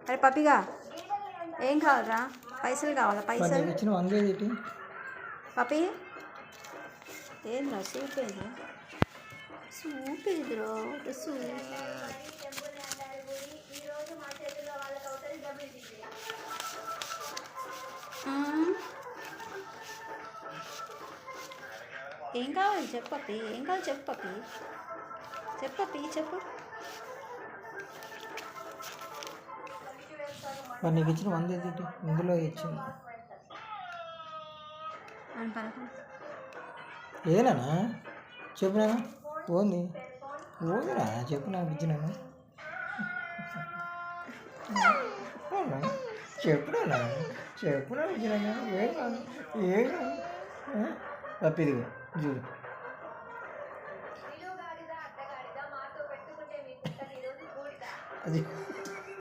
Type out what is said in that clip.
అరే పపిగా ఏం కావాలరా? పైసలు కావాలా? పైసలు ఇచ్చిన 100 పపి ఏంద్రా సూపేది సూపేదిరా సూప్ ఏం కావాలి చెప్పు పపి, ఏం కావాలి చెప్పు పపి, చెప్పు పపి చెప్పు. మరి నీకు ఇచ్చిన 100 ఇందులో ఇచ్చింది ఏనా చెప్పునా పోంది పోదురా చెప్పు నాకు ఇచ్చినాను చెప్పునా చెప్పునా ఇచ్చినాను ఏం కాదు ఏం కాదు తప్పిదిగో చూడు అది